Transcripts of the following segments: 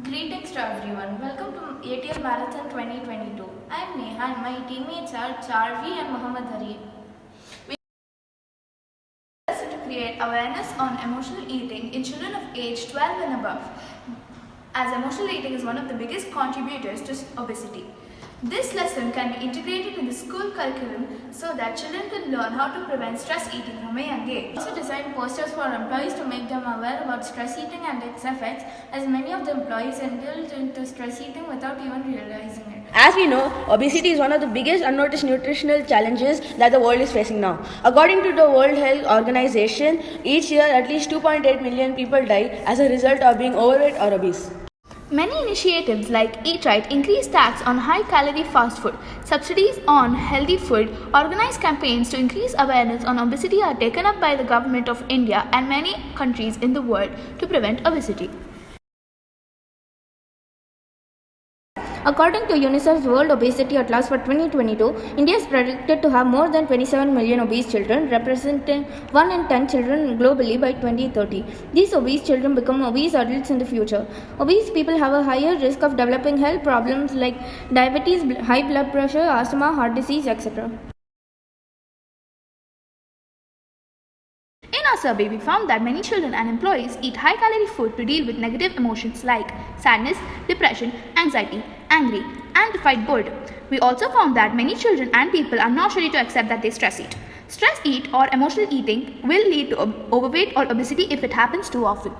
Greetings to everyone. Welcome to ATL Marathon 2022. I am Neha and my teammates are Charvi and Muhammad Hari. We are to create awareness on emotional eating in children of age 12 and above, as emotional eating is one of the biggest contributors to obesity. This lesson can be integrated in the school curriculum so that children can learn how to prevent stress eating from a young age. We also designed posters for employees to make them aware about stress eating and its effects, as many of the employees indulge into stress eating without even realizing it. As we know, obesity is one of the biggest unnoticed nutritional challenges that the world is facing now. According to the World Health Organization, each year at least 2.8 million people die as a result of being overweight or obese. Many initiatives like Eat Right, increase tax on high-calorie fast food, subsidies on healthy food, organized campaigns to increase awareness on obesity are taken up by the government of India and many countries in the world to prevent obesity. According to UNICEF's World Obesity Atlas for 2022, India is predicted to have more than 27 million obese children, representing 1 in 10 children globally by 2030. These obese children become obese adults in the future. Obese people have a higher risk of developing health problems like diabetes, high blood pressure, asthma, heart disease, etc. In our survey, we found that many children and employees eat high-calorie food to deal with negative emotions like sadness, depression, anxiety, anger, and to fight boredom. We also found that many children and people are not ready to accept that they stress eat. Stress eat or emotional eating will lead to overweight or obesity if it happens too often.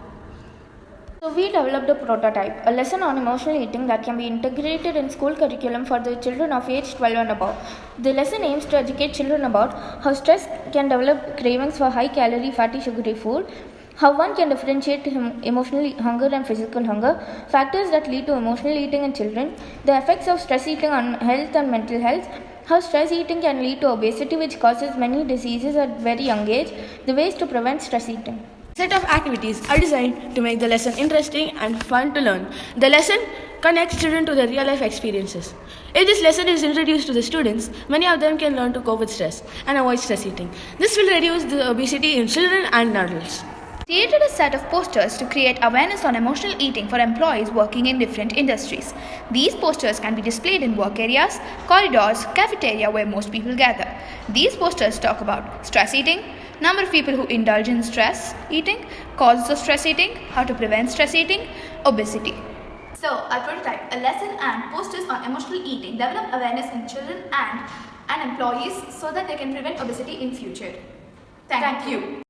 So we developed a prototype, a lesson on emotional eating that can be integrated in school curriculum for the children of age 12 and above. The lesson aims to educate children about how stress can develop cravings for high-calorie, fatty, sugary food, how one can differentiate emotional hunger and physical hunger, factors that lead to emotional eating in children, the effects of stress eating on health and mental health, how stress eating can lead to obesity which causes many diseases at very young age, the ways to prevent stress eating. Set of activities are designed to make the lesson interesting and fun to learn. The lesson connects children to their real-life experiences. If this lesson is introduced to the students, many of them can learn to cope with stress and avoid stress eating. This will reduce the obesity in children and adults. Created a set of posters to create awareness on emotional eating for employees working in different industries. These posters can be displayed in work areas, corridors, cafeteria where most people gather. These posters talk about stress eating, number of people who indulge in stress eating, causes of stress eating, how to prevent stress eating, obesity. So, our prototype, a lesson and posters on emotional eating develop awareness in children and employees so that they can prevent obesity in future. Thank you.